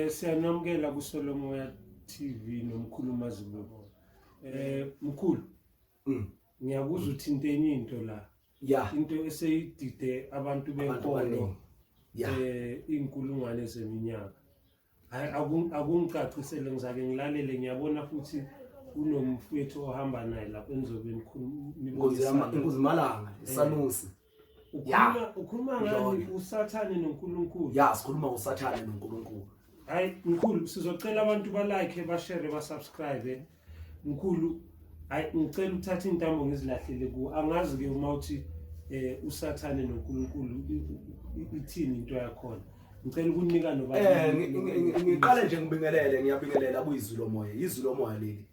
Siyanamukela kuSolomoya TV nomkhuluma Zulu. Mkhulu. Ngiyakuza ukuthi into la. Into eseyidide abantu benkolo. Inkulungwane zeminyaka. Akungicacisele ngizake ngilalele ngiyabona futhi unomfowethu ohamba naye lapha enizobe inkosi malanga isanusi. Ukhuluma ngani uSathane noNkulunkulu? Sikhuluma uSathane noNkulunkulu. Hayi mkhulu sizocela abantu ba like ba-share ba-subscribe. Mkhulu ngicela ukuthatha intambo ngizilahlele ku angazi ke uma uthi uSathane noNkulunkulu ithini into yakhona. Ngicela ukunika ngiqale nje ngiyabingelela kuyizulu Yomoya. Izulu Yomoya leli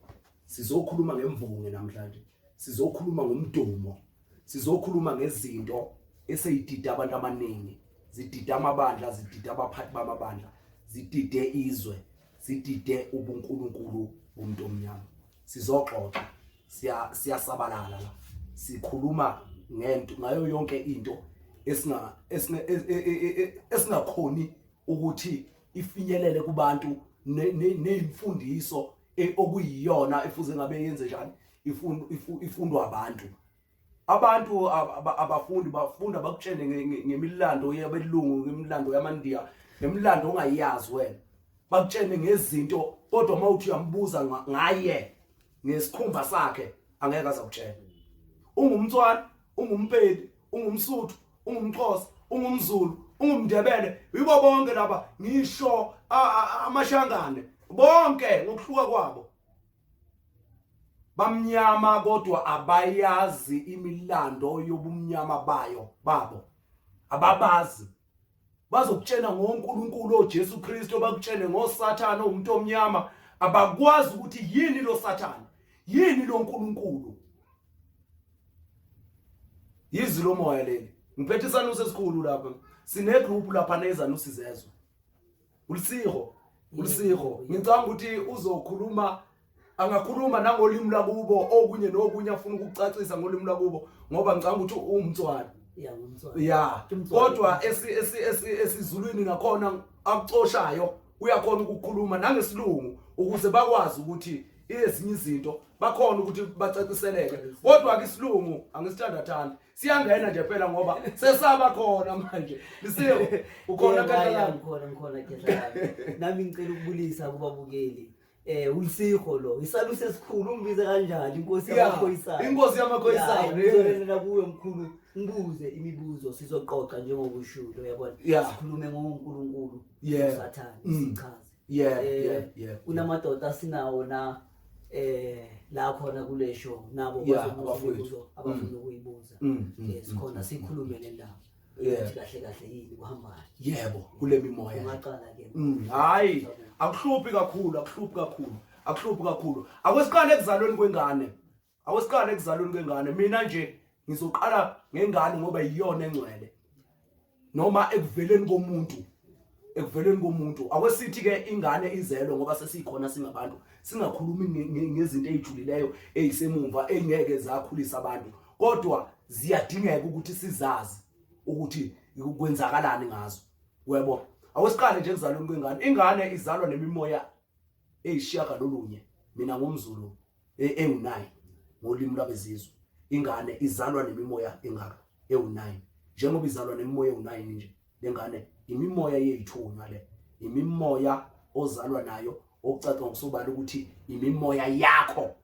sizokhuluma ngemvunge namhlanje. Sizokhuluma ngomdumo. Sizokhuluma ngezinto eseyidida abantu abaningi. Zidida amabandla, zidida abaphathi bamabandla. Zidide izwe, zidide ubuNkulunkulu bomuntu omnyama. Sizoxoxa, siyasabalala la. Sikhuluma ngento ngayo yonke into esingakhoni ukuthi ifinyelele kubantu nezimfundiso okuyiyona efuze ngabe yenze njani ifundwa abantu. Abantu abafundi bafunda bakutshene ngemilando yabelungu, ngemilando yamaNdiya, ngemilando ongayazi wena. Bakutshene ngezinto kodwa mawuthi uyambuza ngaye ngesikhumba sakhe angeke azakutshela. Ungumtswana, ungumpedi, ungumsuthu, ungumxhosa, ungumzulu, ungumndebele, yibo bonke laba ngisho amashangane bonke ngokuhluka kwabo. Bamnyama kodwa abayazi imilando yobumnyama babo. Ababazi. Bazokutshena ngoNkulunkulu oJesu Kristu, bakutshene ngoSathane umuntu omnyama, abakwazi ukuthi yini lo Sathane, yini lo Nkulunkulu. Izulu Yomoya leli. Ngiphethe isanusi esikhulu lapha. Sine group lapha nezanusi zezwe. Ulisiho. Ngicanga ukuthi uzokhuluma angakhuluma nangolimi lakubo okunye nokunye afuna ukucacisa ngolimi lakubo ngoba ngicanga ukuthi umtswana. Kodwa esizulwini ngakhona akucoshayo uyakhona ukukhuluma nangesilungu ukuze bakwazi ukuthi ezinye izinto bakhona ukuthi bacaciseleke. Kodwa ke isilungu angisithandathanda. Siyangena nje phela ngoba sesaba khona manje. Lisiyo ukhona kanjani? Ngikhona ke. Nami ngicela ukubulisa kubabukeli. Ulisiho lo isalusi esikhulu ungibiza kanjani inkosi yamakhoyisana. Inkosi yamakhoyisana. Ngizolena kuwe mkhulu ngibuze imibuzo sizoqoqa njengoba ushulo yabona. Sikhulume ngoNkulunkulu uSathane sichaze. Unamadoda sinawo na la khona kule show nabo bazobuzo abafuna ukuyibuza. Sikhona sikhulume lendaba. Kahle yini kuhamba? Yebo kule mimoya. Ungaqala ke. Hayi akuhluphi kakhulu. Akwesiqala ekuzalweni kwengane. Mina nje ngizoqala ngengane ngoba yiyona engcwele. Noma ekuveleni komuntu. Akwesithi ke ingane izelwe ngoba sesikhona singabantu. Singakhulumi ngezinto ezijulileyo ezisemumva engeke zakhulisa abantu. Kodwa ziyadingeka ukuthi sizazi ukuthi kwenzakalani ngazo. Webo awesiqale nje ekuzalweni kwengane. Ingane izalwa nemimoya eyishiyagalolunye. Mina ngomZulu e9 ngolimi lwabezizwe. Ingane izalwa nemimoya engaka e9. Njengoba izalwa nemimoya e9 nje lengane imimoya yeyithunywa le. Imimoya ozalwa nayo okucaca ngokusobala ukuthi imimoya yakho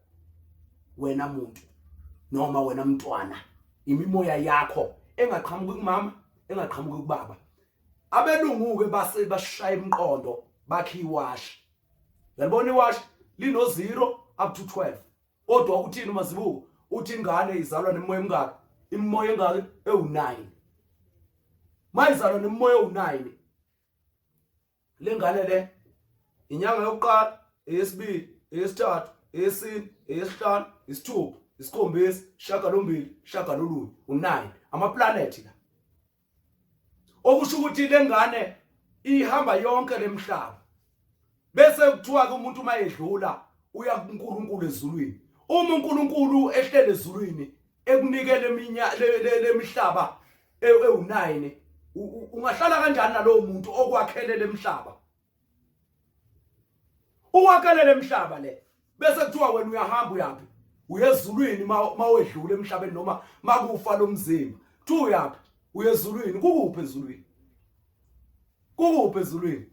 wena muntu noma wena mntwana. Imimoya yakho engaqhamuki kumama, engaqhamuki kubaba. Abelungu ke basishaya imqondo bakhe iwash. Yalibona iwash lino 0 up to 12. Kodwa uthini umazibuko? Uthi ingane izalwa nemimoya emingaka? Imimoya engaka e9. Mayizalwa nemimoya e9. Lengane le inyanga yokuqala, eyesibili, eyesithathu, eyesine, eyesihlanu, isithupha, isikhombisa, shagalombili, shagalolunye, u9. Amaplanet la. Okusho ukuthi lengane ihamba yonke lemhlaba. Bese kuthiwa ke umuntu mayedlula uya kuNkulunkulu ezulwini. Uma uNkulunkulu ehlele ezulwini ekunikele lemihlaba ewu9 ungahlala kanjani nalowo muntu okwakhelele emhlaba? Uwakhelele emhlaba le bese kuthiwa wena uyahamba uyapi? Uyezulwini mawedlula emhlabeni noma makufa lomzimba. Kuthiwa uyapi? Uyezulwini. Kukuphi ezulwini? Kukuphi ezulwini?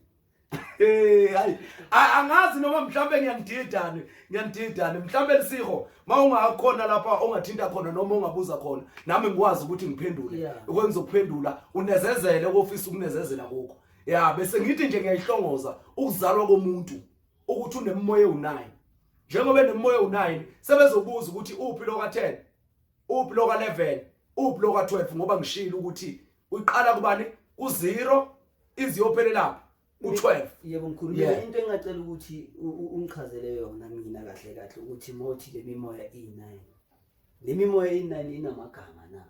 Hayi angazi noma mhlambe ngiyandidane mhlambe lisiho mawungakhona lapha ongathinta khona noma ungabuza khona nami ngikwazi ukuthi ngiphendule ukwenzokuphendula unezezele ofisa ukunezezela kokho bese ngithi nje ngiyayihlongoza ukuzalwa komuntu ukuthi unemoya u9 njengoba enemoya u9 sebezobuza ukuthi uphi lo ka10 uphi lo ka11 uphi lo ka12 ngoba ngishilo ukuthi uyiqala kubani ku0 iziyophelelapha u12. Yebo mkhulu, into engacela ukuthi ungichazele yona mina kahle ukuthi mothi le mimoya e9. Le mimoya e9 inamagama na?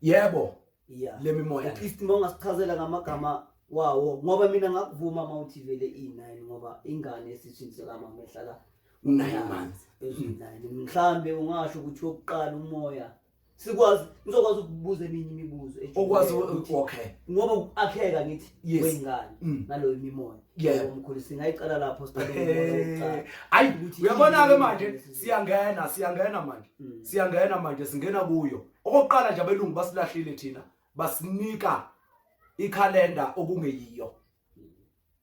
Yebo. Yeah. Le mimoya. At least mawungasichazela ngamagama wawo ngoba mina ngakuvuma mawuthi vele e9 ngoba ingane esithini mama ehlala 9 months. Ezine. Mhlambe ungasho ukuthi oqala umoya ngizokwazi ukubuza eminye imibuzo okwazi okay ngoba akheka ngithi wengane naloyo mimoya yebo mkhulu singayiqala lapho siqale hayi uyabona ke manje siyangena manje singena kuyo okokuqala nje abelungu basilahlile thina basinika ikhalenda okungeyiyo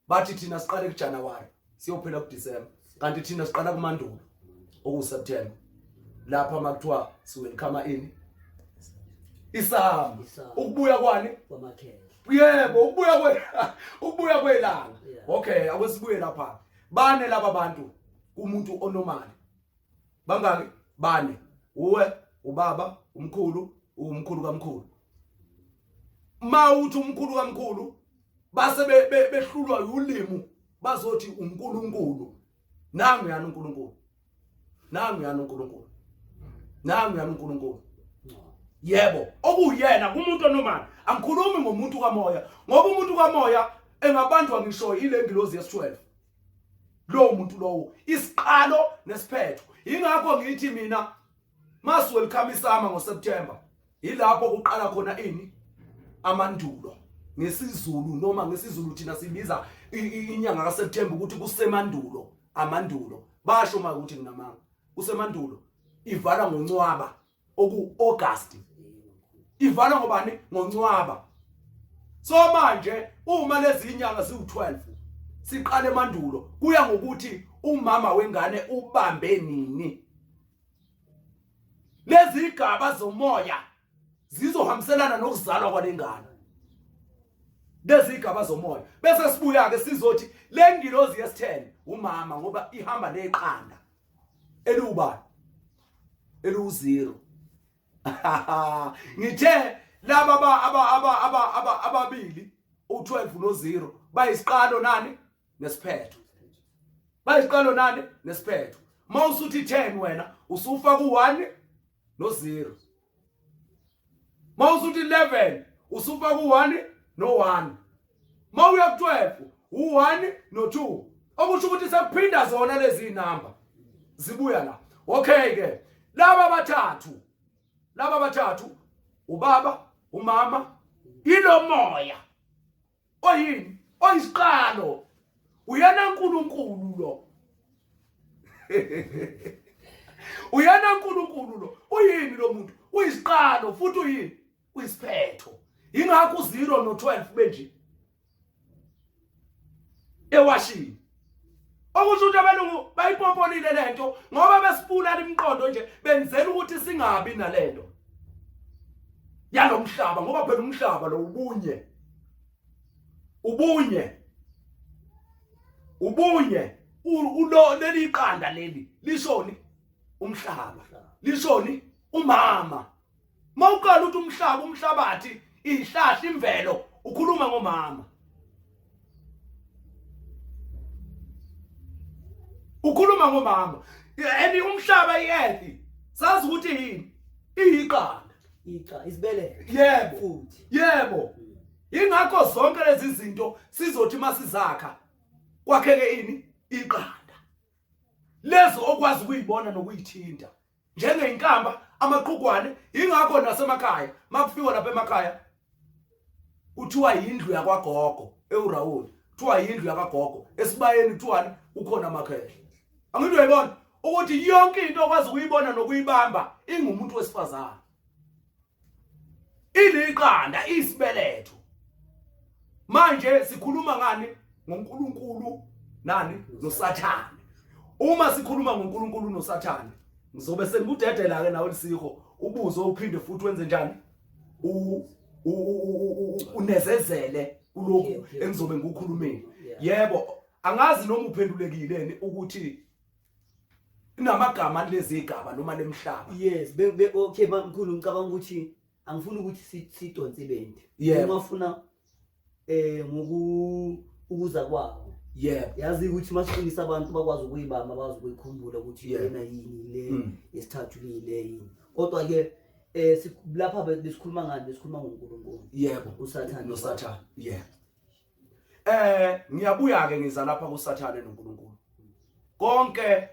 bathi thina siqale kuJanuary siyophela kuDecember kanti thina siqala kuMandulo okuSeptember lapha makuthiwa siwelcome in isami ukubuya kwani kwamakhehla. Yebo ukubuya kwelanga. Okay akwesibuye lapha bane laba bantu kumuntu onormali bangaki bane uwe ubaba umkhulu kamkhulu mawuthi umkhulu kamkhulu base behlulwa ulimi bazothi uNkulunkulu nangu yana uNkulunkulu yebo okuyena kumuntu onomali angikhulumi ngomuntu kamoya ngoba umuntu kamoya engabanjwa ngisho ile ngilozi yesi12 lo muntu lowo isiqalo nesiphetho ingakho ngithi mina mas welcome isama ngoSeptember ilapho kuqala khona ini amandulo ngesizulu noma ngesizulu thina sibiza inyanga kaSeptember ukuthi kusemandulo amandulo basho uma ukuthi nginamanga usemandulo ivala ngoNcwaba oku-August ivala ngobani ngoNcwaba so manje uma lezi inyanga ziwu12 siqale emandulo kuya ngokuthi umama wengane ubambe nini lezi igaba zomoya zizohambiselana nokuzalwa kwalengane lezi igaba zomoya bese sibuya ke sizothi lengilozi yesi10 umama ngoba ihamba neqanda elubani elu0 ngithe laba ababili u12 no0 bayisiqalo nani nesiphetho mawusuthi 10 wena usufa ku1 no0 mawusuthi 11 usufa ku1 no1 mawuya ku12 u1 no2 okusho ukuthi sekuphinda zona lezi inamba zibuya la. Okay ke laba bathathu ubaba umama ilo moya oyini oyisiqalo uyena uNkulunkulu lo uyena uNkulunkulu lo uyini lo muntu uyisiqalo futhi uyini uyisiphetho ingakho u0 no12 benje ewashini okusho ukuthi abelungu bayipopolile lento ngoba besipula imiqondo nje benzela ukuthi singabi nalento yalomhlaba ngoba phela umhlaba lo ubunye ulo leli iqanda leli lishoni umhlaba lishoni umama mawuqala ukuthi umhlaba umhlabathi ihlahla imvelo ukhuluma ngomama eni umhlaba iyethi sazi ukuthi yini iyiqanda isibele yebo ingakho zonke lezi zinto sizothi masizakha kwakheke ini iqanda lezo okwazi ukuyibona nokuyithinta njengeinkamba amaqhugwane ingakho nasemakhaya makufika lapha emakhaya uthiwa yindlu yakwagogo eUrawuli kuthiwa yindlu yakwagogo esibayeni kuthiwa ukhona amakhehle angithi uyayibona ukuthi yonke into okwazi ukuyibona nokuyibamba ingumuntu wesifazana iliqanda isibeletho manje sikhuluma ngani ngoNkulunkulu nani noSathane uma sikhuluma ngoNkulunkulu noSathane ngizobe sengikudedela ke nawe lisikho ubuzo uphinde futhi wenze njani unezezele kulokhu engizobe ngikukhulumile yebo angazi noma uphendulekileni ukuthi inamagama lezi igaba noma lemhlaba yes okay bamkhulu ngicabanga ukuthi angifuni ukuthi sidonse ibende ngifuna ukuza kwawo yazi ukuthi masifundisa abantu bakwazi ukuyibamba bakwazi ukuyikhumbula ukuthi yena yini le esithathu le yini kodwa ke lapha besikhuluma ngani besikhuluma ngoNkulunkulu yebo uSathane noSathane ngiyabuya ke ngiza lapha kuSathane noNkulunkulu konke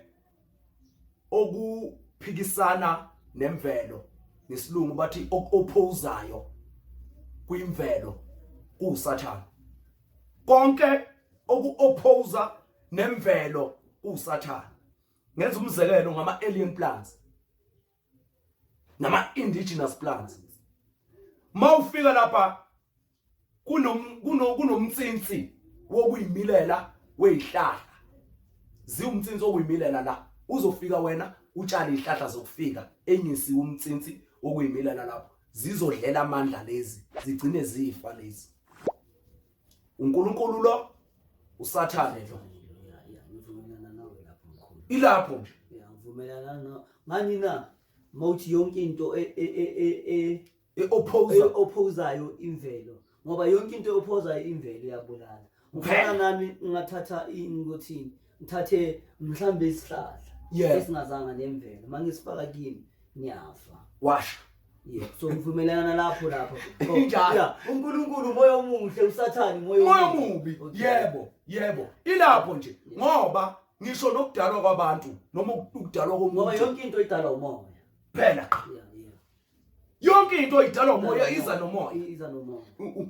okuphikisana nemvelo nesilungu bathi okopposayo kwimvelo kuSathane konke okuopposa nemvelo kuSathane ngenza umzekelo ngama alien plants nama indigenous plants mawufika lapha kunomtsinsi wokuyimilela wezihlahla ziwumtsinsi wokuyimilela la uzofika wena utshale izihlahla zokufika enyisi umtsinsi wokuyimilela lapho zizodlela amandla lezi zigcine zifa lezi uNkulunkulu lo uSathane lo ngivumelana nawe lapho mkhulu ilapho nje ngivumelana ngani na mawuthi yonke into opposayo imvelo ngoba yonke into opposayo imvelo iyabulala ufana nami ngingathatha ngothini ngithathe mhlambe isihlahla esingazanga nemvelo mangisifaka kimi niyafa washa so ngivumelana lapho uNkulunkulu moya omuhle uSathane moya omubi yebo ilapho nje ngoba ngisho nokudalwa kwabantu noma ukudalwa komuntu ngoba yonke into idalwa umoya phela yonke into idalwa umoya iza nomoya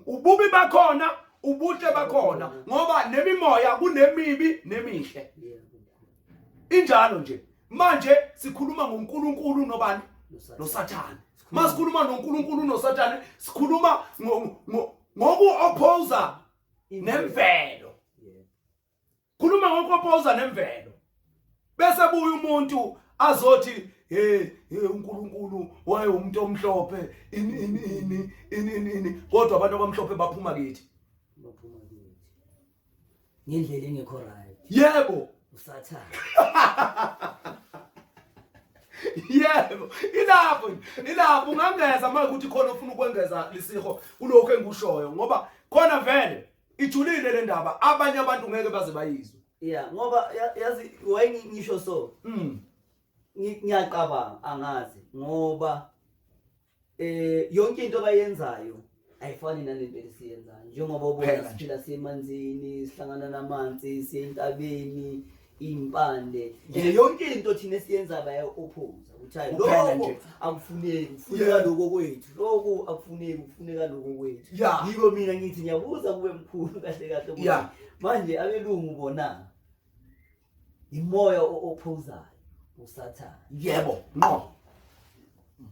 ububi bakhona ubuhle bakhona ngoba nemimoya kunemibi nemihle injalo nje manje sikhuluma ngoNkulunkulu nobani noSathane masikhuluma noNkulunkulu noSathane sikhuluma ngoku-opposa nemvelo khuluma ngoku-opposa nemvelo bese buya umuntu azothi uNkulunkulu waye umuntu omhlophe ini kodwa abantu abamhlophe baphuma kithi ngendlela engekho right yebo uSathane yebo ilapho ungangeza manje ukuthi khona ufuna ukwengeza lisiho kulokho engikushoyo ngoba khona vele ijulile le ndaba abanye abantu ngeke baze bayizwe ngoba yazi wayengisho so ngiyaqabanga angazi ngoba yonke into abayenzayo ayifani nalento esiyenzayo njengoba ubona siphila semanzini sihlangana namanzi siyentabeni impande yonke into thina esiyenza baya-opposa ukuthi hayi lokho akufuneki kufuneka lokho kwethu lokho akufuneki kufuneka lokho kwethu yiko mina ngithi ngiyabuza kuwe mkhulu kahle kahle manje abelungu bona imoya opposayo uSathane yebo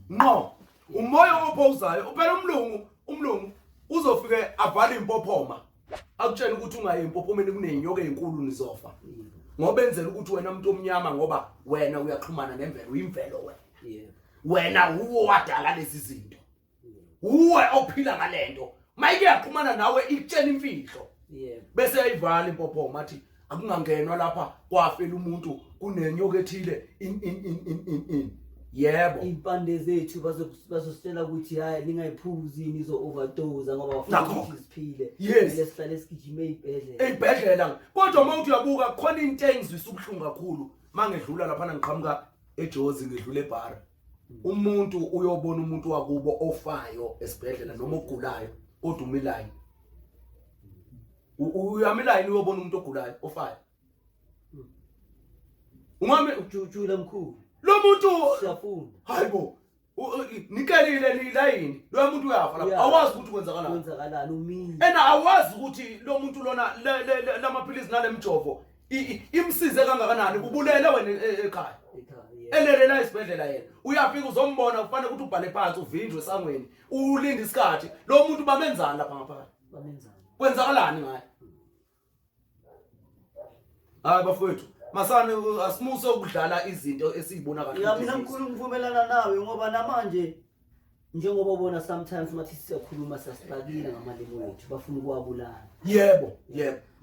no umoya opposayo phela umlungu uzofike avala impophoma akutshela ukuthi ungaye impophomeni kuneyinyoka ezinkulu nizofa ngoba enzela ukuthi wena umuntu omnyama ngoba wena uyaxhumana nemvelo uyimvelo wena uwo wadala lezi zinto uwe ophila ngalento mayike yaxhumana nawe ikutshela imfihlo bese yayivala impophoma athi akungangenwa lapha kwafela umuntu kunenyoka ethile yebo impande zethu bazositshela ukuthi hayi ningayiphuzi nizo overdose ngoba bafuna ukuthi siphile lesihlale sigijime ezibhedlela kodwa mawuthi uyabuka khona into engizwisa ubuhlungu kakhulu mangedlula lapha ngiqhamuka eJozi ngedlula eBhara umuntu uyobona umuntu wakubo ofayo esibhedlela noma ogulayo kodwa umilayo uyamela yini uyobona umuntu ogulayo ofayo ungame ujula mkhulu lo muntu siyafunda hayibo nikelile nilayini lo muntu uyafa lapha awazi ukuthi kwenzakalani umini awazi ukuthi lo muntu lona lamaphilisi nalemjovo imsize kangakanani kubulele wena ekhaya elelela isibhedlela yena uyafika uzombona kufanele ukuthi ubhale phansi uvinjwe esangweni ulinde isikhathi lo muntu bamenzani lapha ngaphakathi kwenzakalani ngaye hayi bafowethu masana asimuse ukudlala izinto esizibona kahle ya mina mkhulu ngivumelana nawe ngoba namanje njengoba ubona sometimes mathi siyakhuluma sasibakile ngamalimi wethu bafuna ukuwabulala yebo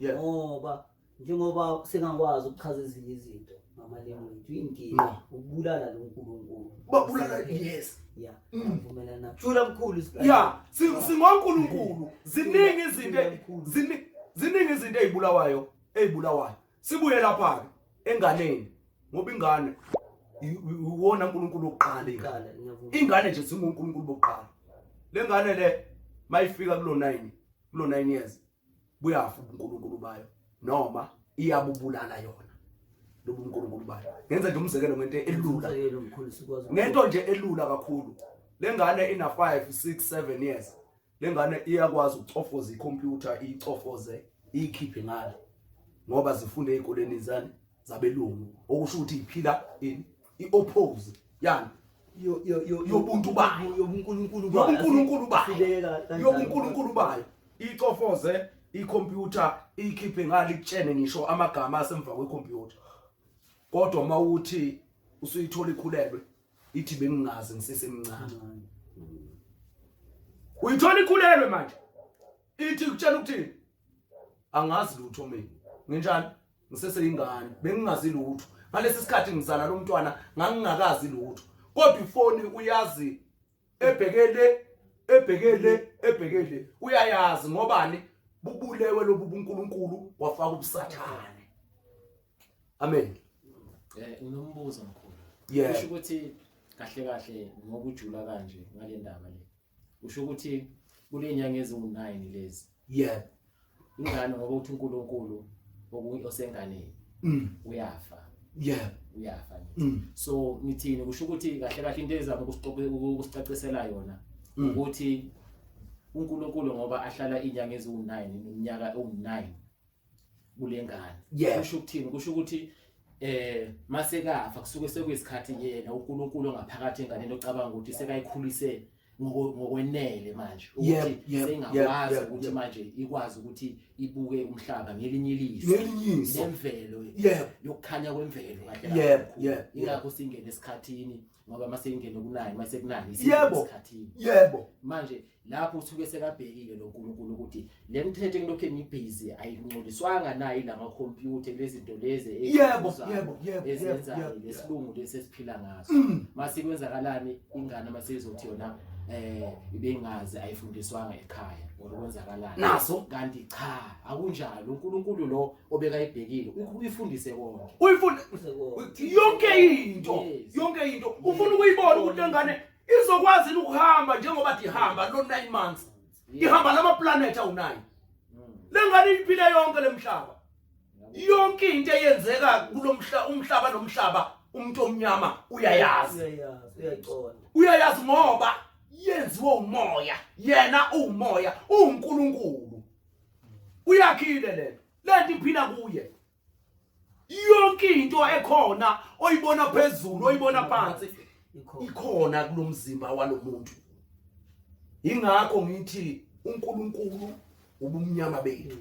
ngoba njengoba sengakwazi ukuchaza ezinye izinto ngamalimi wethu inkinga ukubulala lo Nkulunkulu babulala yes ya ngivumelana jula mkhulu ya singonkulunkulu ziningi izinto ezibulawayo sibuye lapha enganeni ngoba ingane uwona uNkulunkulu oqala ingane nje singonkulunkulu bokuqala lengane le mayifika kulo 9 years buyafa uNkulunkulu bayo noma iyabubulala yona lo uNkulunkulu bayo ngenza nje umzekelo ngento elula ngento nje elula kakhulu lengane ina 5 6 7 years lengane iyakwazi ukucofoza icomputer icofoze ikhiphe ngale ngoba zifunde ezikoleni zane zabelungu okusho ukuthi iphila ioppose yani yobuntu bayo yobunkulunkulu bayo icofoze icomputer ikhiphe ngale ikutshene ngisho amagama asemva kwecomputer kodwa mawuthi usuyithola ikhulelwe ithi bengingazi ngisesemncane uyithola ikhulelwe manje ithi ukutshela ukuthi angazi lutho mina nginjani ngiseseyingane bengingazi lutho ngalesi sikhathi ngizala lo mntwana ngangingakazi lutho kodwa ifoni uyazi ebhekele uyayazi ngobani bubulewe lobu buNkulunkulu wafaka ubusathane amen unombuzo mkhulu usho ukuthi kahle ngokujula kanje ngale ndaba le usho ukuthi kule nyanga ezingu9 lezi ingane ngoba uthi uNkulunkulu osenganeni uyafa uyafa so ngithini kusho ukuthi kahle into ezama ukusicacisela yona ukuthi uNkulunkulu ngoba ahlala inyanga ezingu9 neminyaka ewu9 kulengane kusho ukuthini kusho ukuthi masekafa kusuke sekuyisikhathi yena uNkulunkulu ongaphakathi enganeni ocabanga ukuthi sekayikhulise ngokwenele manje ukuthi sengakwazi ukuthi manje ikwazi ukuthi ibuke umhlaba ngelinye ilizwi nemvelo yokukhanya kwemvelo kahle ingakho singene esikhathini ngoba masengene ku9 masekunani isikhathini manje lapho usuke sekabhekile lo uNkulunkulu ukuthi le mthetho engilokho engibhizi ayingcoliswanga nayi la computer lezinto lezi ezenza lesilungu lesesiphila ngaso masikwenzakalani ingane masezothi yona ibengazi ayifundiswanga ekhaya ngokwenzakalani naso kanti cha akunjalo uNkulunkulu lo obeka ibhekile uyifundise konke yonke into ufuna ukuyibona ukuthi engane izokwazi ukuhamba njengoba ihamba lo 9 months ihamba lama planet awu9 lengane iphile yonke lemhlaba yonke into eyenzeka kulo umhlaba nomhlaba umuntu omnyama uyayazi ngoba yenziwe umoya yena umoya uNkulunkulu uyakhile lento iphila kuye yonke into ekhona oyibona phezulu oyibona phansi ikhona kulomzimba walomuntu ingakho ngithi uNkulunkulu ubumnyama bethu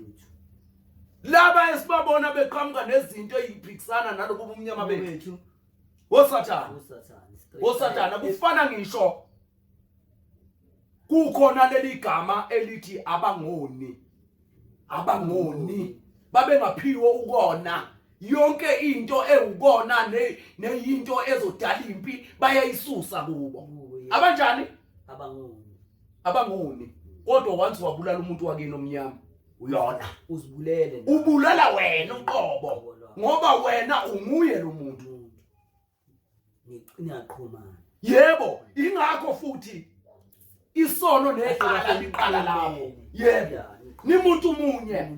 laba esibabona beqhamuka nezinto eziphikisana nalobo bumnyama bethu wosathana kufana ngisho kukhona leli gama elithi abangoni babengaphiwe ukona yonke into ewukona neyinto ezodala impi bayayisusa kubo abanjani abangoni kodwa once wabulala umuntu wakini omnyama uyona uzibulele ubulala wena uqobo ngoba wena unguye lo muntu ngiyaqhumana yebo ingakho futhi isono neqala liqala lapho yebo nimuntu munye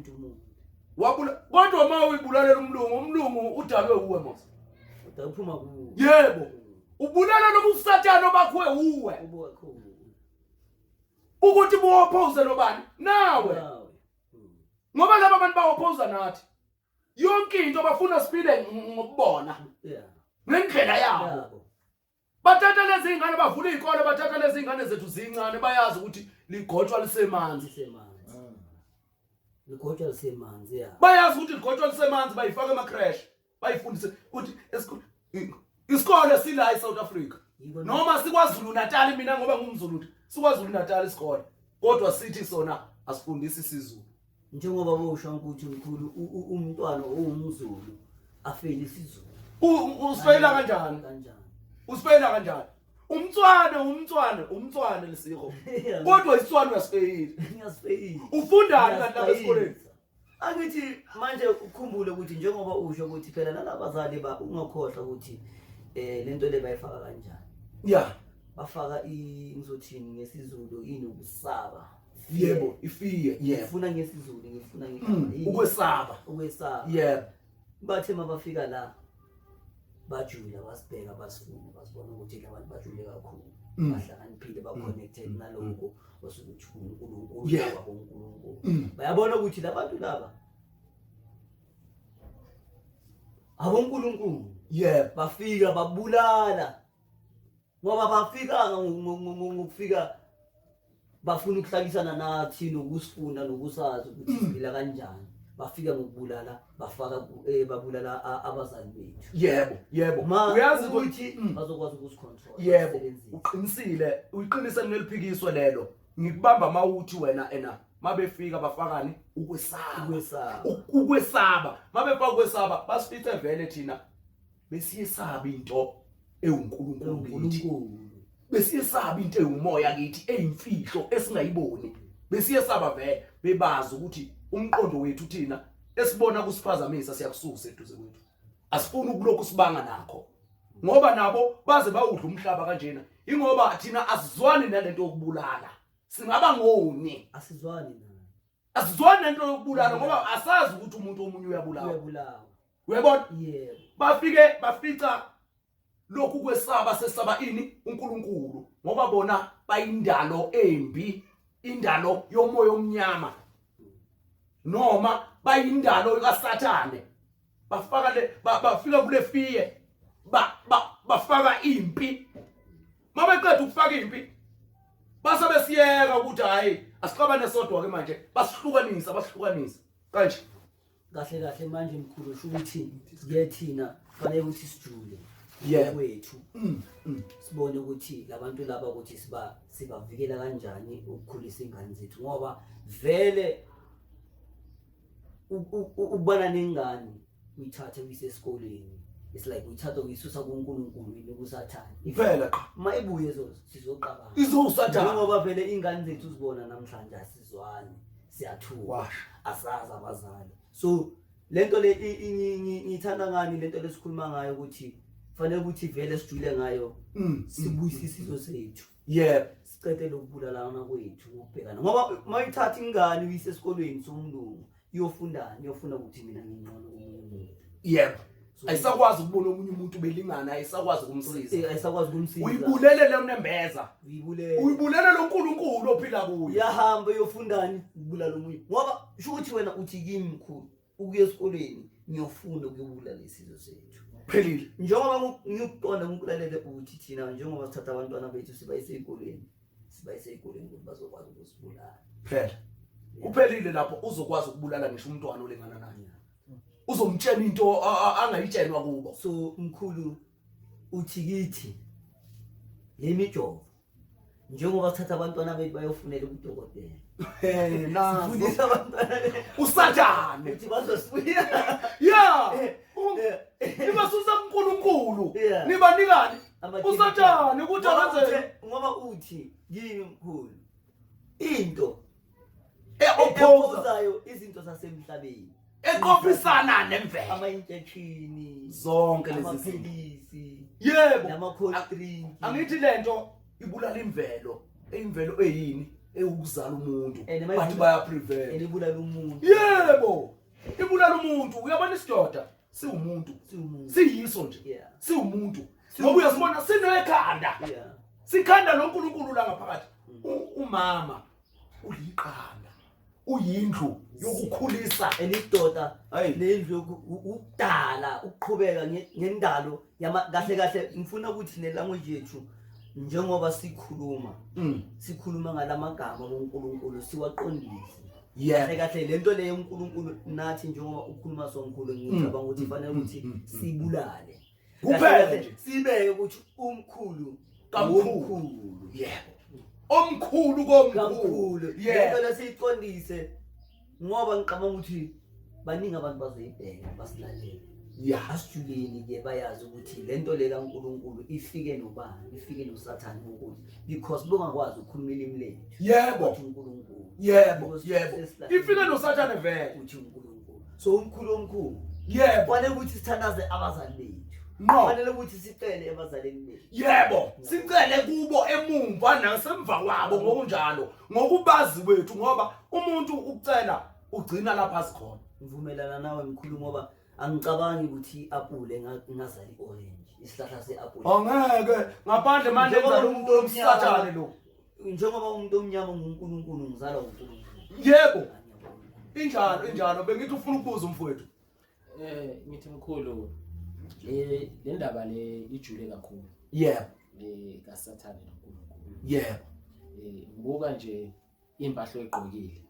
Wabula kodwa uma uyibulalela umlungu udalwe uwe mos. Udaphuma ku. Yebo. Ubulala nobusathane bakho uwe. Ubukho. Ukuthi bo-oppose nobani? Nawe. Ngoba laba bantu ba-oppose nathi. Yonke into bafuna siphile ngokubona. Yeah. Ngendlela yabo. Bathatha lezi ingane bavula izikole bathatha lezi ingane zethu zincane bayazi ukuthi ligotshwa lisemanzi. Ligotshwa lisemanzi ya. Bayazi ukuthi ligotshwa lisemanzi bayifaka ema-crash. Bayifundise ukuthi isikole sila eSouth Africa. Noma siKwaZulu Natal mina ngoba ngumZulu siKwaZulu Natal isikole. Kodwa sithi sona asifundisi isiZulu. Njengoba usho ukuthi mkhulu umntwana ongumZulu afeli isiZulu. Usifeyila kanjani? Usifeyila kanjani? Umntwana lesiko. Kodwa isitswana uyasifeyila. Ngiyasifeyila. Ufundani kanti lapha esikoleni? Angithi manje ukukhumbule ukuthi njengoba usho ukuthi phela nalabazali ungakhohlwa ukuthi lento le bayifaka kanjani. Yeah. Bafaka ngizothini ngesiZulu inokusaba. Yebo, ifiye. Yeah. Ngifuna ngesiZulu, ngifuna ukwesaba. Yeah. Bathe mabafika la bajula basibheka basifuna basibona ukuthi labantu bajule kakhulu. Bahlakaniphile ba-connected naloko osukuthi uNkulunkulu wabo uNkulunkulu. Bayabona ukuthi labantu laba aboNkulunkulu. Yeah, bafika babulala. Ngoba bafika ngokufika bafuna ukuhlalisana nathi nokusifunda nokusazi ukuthi siphila kanjani. Bafika ngokubulala bafaka babulala abazali bethu. Yebo. Uyazi ukuthi bazokwazi ukusicontrol. Yebo. Uqinisile ngeliphikiswa lelo. Ngikubamba mawuthi wena mabefika bafakani ukwesaba. Mabefika ukwesaba basifithe vele thina besiyesaba into ewuNkulunkulu. Besiyesaba into ewumoya kithi eyimfihlo esingayiboni. Besiyesaba vele bebazi ukuthi umqondo wethu thina esibona kusiphazamisa siyakususa eduze kwethu. Asifuni ukulokhu sibanga nakho. Ngoba nabo baze bawudla umhlaba kanjena. Ingoba thina asizwani nalento yokubulala. Singaba ngoni. Asizwani nento yokubulala ngoba asazi ukuthi umuntu omunye uyabulawa. Uyabona? Yebo. Bafica lokhu kwesaba sesaba ini uNkulunkulu ngoba bona bayindalo embi, indalo yomoya omnyama. Noma bayindalo kaSathane. Bafika kule fiye. Bafaka impi. Mabeqeda ukufaka impi base besiyeka ukuthi hayi asixabane sodwa ke manje basihlukanisa kanje. Kahle manje mkhulu usho ukuthi yethina fanele ukuthi sijule kwethu. Sibone ukuthi labantu laba ukuthi sibavikela kanjani ukukhulisa ingane zethu ngoba vele ubana nengane uyithatha uyise esikoleni. It's like uyithatha uyisusa kuNkulunkulu nokuSathane. Iphela qha. Mayibuye sizoqabana. Izosathane. Ngoba vele ingane zethu sibona namhlanje asizwani. Siyathuka. Asazi abazali. So lento le ngithanda ngani lento lesikhuluma ngayo ukuthi fanele ukuthi vele sijule ngayo. Sibuyise isizwe sethu. Yeah. Siqedele ukubulalana kwethu ukubhekana. Ngoba mayithatha ingane uyise esikoleni somlungu iyofundani iyofuna ukuthi mina ngingcono kumuntu. Yebo. Ayisakwazi ukubona omunye umuntu belingana ayisakwazi ukumsiza. Uyibulele le Nemvelo. Uyibulele lo Nkulunkulu ophila kuye. Yahamba yofundani ubulala omunye. Ngoba usho ukuthi wena uthi kimi mkhulu ukuya esikoleni ngiyofunda ukubulala isizwe sethu. Phelile. Njengoba ngikuqonda ukulalele ukuthi thina njengoba sithatha abantwana bethu sibayise esikoleni ukuthi bazokwazi ukusibulala. Phela. Uphelile lapho uzokwazi ukubulala ngisho umntwana olengana naye. Uzomtshela into angayitshelwa kubo. So mkhulu uthi kithi lemijovo njengoba sithatha abantwana bethu bayofunela udokotela. Nazo. Fundisa abantwana uSathane uthi bazosibuya. Yeah. Nibasusa kuNkulunkulu. Nibanikani? uSathane ukuthi akenze ngoba uthi yini mkhulu into opposayo izinto zasemhlabeni eqophisana nemvelo ama-injection zonke lezi amaphilisi yebo nama-cold drink. Angithi lento ibulala imvelo eyini eyukuzala umuntu bathi baya prevent ibulala umuntu. Yebo ibulala umuntu uyabona isidoda siwumuntu siyiso nje siwumuntu ngoba uyasibona sinekhanda sikhanda loNkulunkulu la ngaphakathi umama uliqanda uyindlu yokukhulisa elidoda lendlu ukudala ukuqhubeka ngendalo kahle kahle ngifuna ukuthi nelanguage yethu njengoba sikhuluma ngalamagama kaNkulunkulu siwaqondise kahle kahle lento le yoNkulunkulu nathi njengoba ukhuluma somkhulu ngicabanga ukuthi fanele ukuthi sibulale kuphela nje sibeke ukuthi umkhulu kamkhulu omkhulu komkhulu lento lesiqondise ngoba ngicabanga ukuthi baningi abantu bazoyibheka basilalela asijuleni ke bayazi ukuthi lento le kaNkulunkulu ifike nobani ifike noSathane ukuthi because bongakwazi ukukhuluma ilimi lethu uNkulunkulu ifike noSathane vele uthi uNkulunkulu so omkhulu fanele ukuthi sithandaze abazali bethu fanele ukuthi sicele ebazaleni bethu sicele kubo emumva nasemva kwabo ngokunjalo ngokubazi wethu ngoba umuntu ukucela ugcina lapha sikhona ngivumelana nawe mkhulu ngoba angicabangi ukuthi apple ngazali orange isihlahla seapple angeke ngaphandle manje umuntu omsathane lo njengoba umuntu omnyama uNkulunkulu ngizalwa uNkulunkulu injalo bengithi ufuna ukubuza umfowethu ngithi mkhulu le ndaba le ijule kakhulu le kaSathane noNkulunkulu ngoba nje impahla egqokile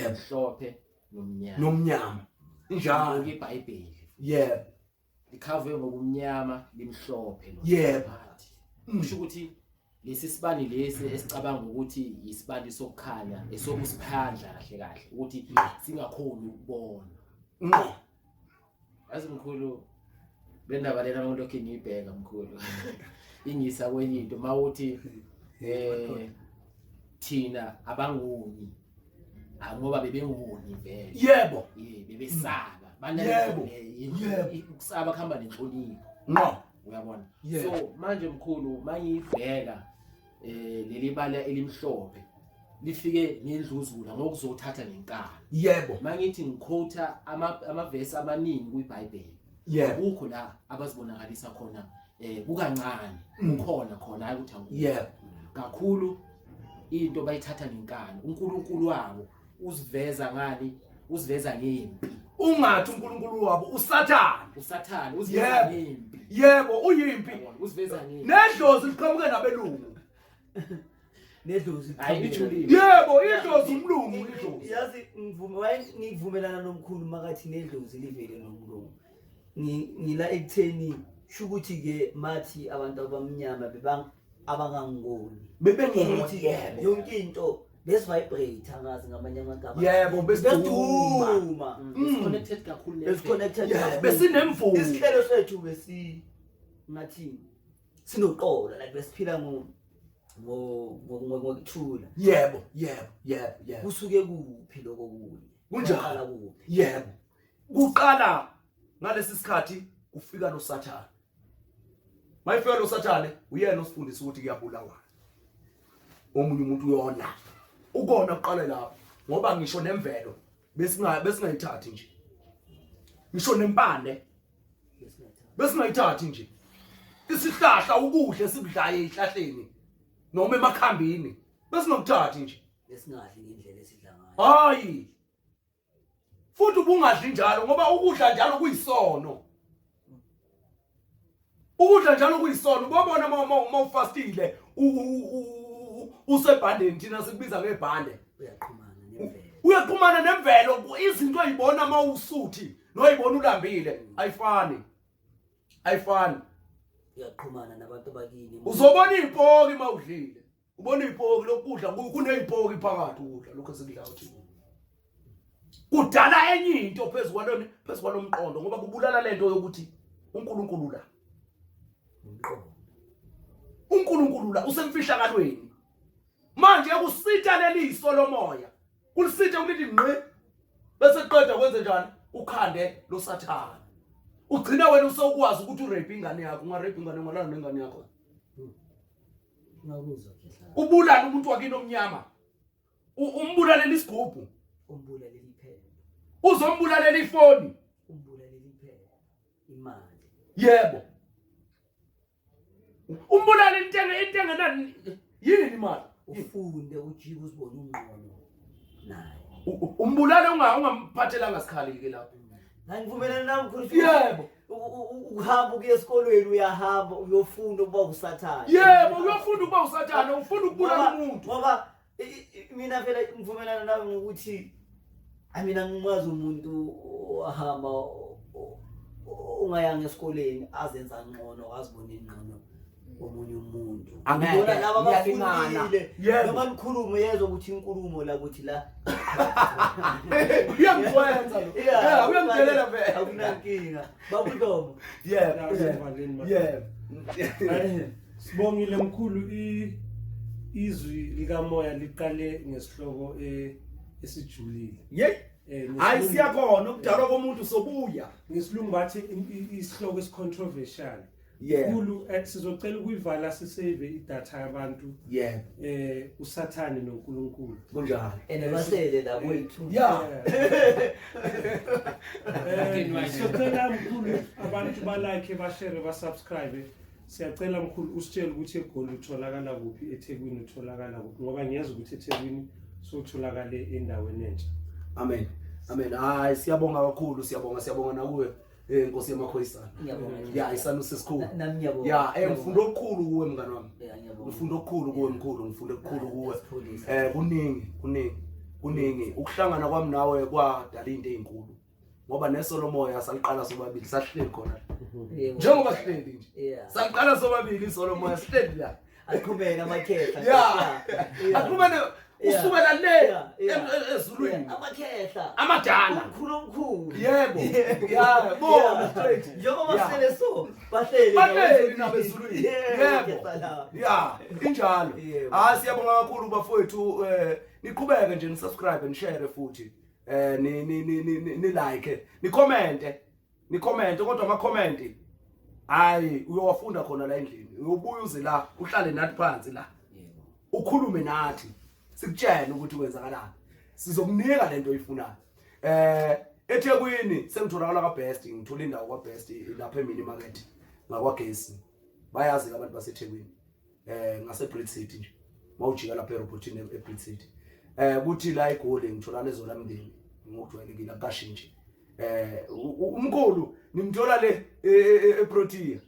mhlophe nomnyama njalo iBhayibheli likhave ngobumnyama limhlophe kusho ukuthi lesi sibani lesi esicabanga ukuthi isibani sokukhanya esokusiphandla kahle kahle ukuthi singakhoni ukubona azi mkhulu bendaba lena ngilokho ngiyibheka mkhulu ingisa kwenye into mawuthi thina abanguni ngoba bebenguni vele bebesaba ukusaba kuhamba nenhlonipho uyabona so manje mkhulu mangiyibheka leli bala elimhlophe lifike ngendluzula ngokuzothatha nenkani mangithi ngiquota amavesi amaningi kwiBhayibheli ukho la abazibonakalisa khona kukancane ukhona khona hayi ukuthi kakhulu into bayithatha nenkani uNkulunkulu wabo uziveza ngani uziveza ngempi ungathi uNkulunkulu wabo uSathane uziveza ngempi uyimpi uziveza ngempi nedlozi liqhamuke nabelungu nedlozi ayijulile idlozi umlungu idlozi yazi ngivumelana nomkhulu makathi nedlozi livele nomlungu ngila ekutheni shukuthi ke mathi abantu abamnyama abangangoni bebengoni yonke into besivibrate angazi ngamanye amagama besiduma connected kakhulu besinemvumo isihlelo sethu ngathi sinoqola like besiphila ngokuthula kusuke kuphi lokho kunye kunjalo kuqala ngalesi sikhathi kufika noSathane mayifika noSathane uyena osifundisa ukuthi kuyabulawa omunye umuntu uyona ukona uqale lapho ngoba ngisho nemvelo besingayithathi nje ngisho nempande besingayithathi nje isihlahla ukudla sikudlaye ezihlahleni noma emakhambini besingakuthathi nje besingadli ngendlela esidla ngayo hayi futhi ubungadli njalo ngoba ukudla njalo kuyisono ubabona mawufastile usebhandeni thina sikubiza ngebhande uyaqhumana nemvelo izinto ayibona mawusuthi noyibona ulambile ayifani uyaqhumana nabantu bakini uzobona izipoki mawudlile ubona izipoki lokudla kunezipoki phakathi ukudla lokho esikudlayo thina kudala enye into phezulu umqondo ngoba kubulala lento yokuthi uNkulunkulu la usemfihlakalweni manje kusitha leliso lomoya kulisitha ukuthi ngqe bese qeda kwenze njani ukhande loSathane ugcina wena usokwazi ukuthi urape ingane yakho ungarape ingane ngolana nengane yakho ngakuzwa khehla ubulala umuntu wakini omnyama umbulale isigubhu umbulale iphela Uzombulalela ifoni. Umbulalela iphela imali. Yebo. Umbulala intenga nani yini imali? Ufunde ujike uzibone ungqono naye. Umbulala ungamphathelanga sikhali ke lapho. Angivumelana nawe mkhulu. Yebo. Uhamba ukuya esikolweni uyahamba uyofunda ukuba usathane. Yebo, uyofunda ukuba usathane, ufunda ukubulala umuntu. Ngoba mina phela ngivumelana nawe ngokuthi mina ngimazi umuntu ohamba ungayanga esikoleni azenza ngcono azibone ingqono omunye umuntu. Angeke Laba ngiyalingana. noma nikhulume yezwa ukuthi inkulumo la kuthi la Uyangikwenza lo. Yeah, uyangidelela vele. Akunankinga. Babulomo. Yeah. Sibongile mkhulu izwi likamoya liqale ngesihloko esijulile. Yey. Hayi siyakhona ukudalwa komuntu sobuya. Ngesilungu bathi isihloko esicontroversial. Yeah. Mkhulu sizocela ukuyivala sisave idatha yabantu. Yeah. Usathane noNkulunkulu. Kunjalo. Basele la kwethu. Yeah. Siyacela mkhulu abantu balike bashare basubscribe. Siyacela mkhulu usitshele ukuthi eGoli utholakala kuphi, eThekwini utholakala kuphi ngoba ngiyeza ukuthi eThekwini sotholakala endaweni entsha. Amen. Hayi siyabonga kakhulu, siyabonga nakuwe Nkosi yamakhoyisana. Yeah, isanu sesikhulu. Nami ngiyabonga. Yeah, ngifunda okukhulu kuwe mngani wami. Ngifunda okukhulu kuwe mkhulu, ngifunda okukhulu kuwe. Kuningi. Ukuhlangana kwami nawe kwadala into ezinkulu. Ngoba neSolomoya saliqala sobabili sahleli khona. Njengoba sihleli nje. Saliqala sobabili iSolomoya sihleli la. Aqhubeka amakhehla. Yeah. Aqhubeka usukela le ezulwini. Amakhehla. Amadala. Unkulunkulu. Yebo. Yeah, bona straight. Njengoba sele so, bahleli nabezulwini. Yebo. Yeah, injalo. Siyabonga kakhulu bafowethu niqhubeke nje nisubscribe and share futhi. Ni like, ni comment kodwa ama comment hayi uyowafunda khona la endlini. Uyobuya uze la uhlale nathi phansi la. Yebo. Ukhulume nathi. Sikutshela ukuthi kwenzakalani. Sizokunika lento oyifunayo. eThekwini sengitholakala kaBest, ngithola indawo kwaBest lapha eMini Market ngakwaGesi. Bayazi abantu baseThekwini. Ngase Bridge City nje. Mawujika lapha eRobotini eBridge City. Kuthi la eGoli ngitholana ezola mndeni ngokujwayelekile akashintshe. Umkhulu nimthola le eProtea.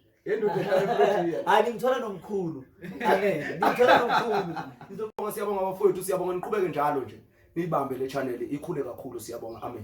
Hayi ngithola nomkhulu. Amen. Ngithola nomkhulu. Ngizobonga, siyabonga bafowethu, siyabonga niqhubeke njalo nje. Nibambe le channel ikhule kakhulu, siyabonga. Amen.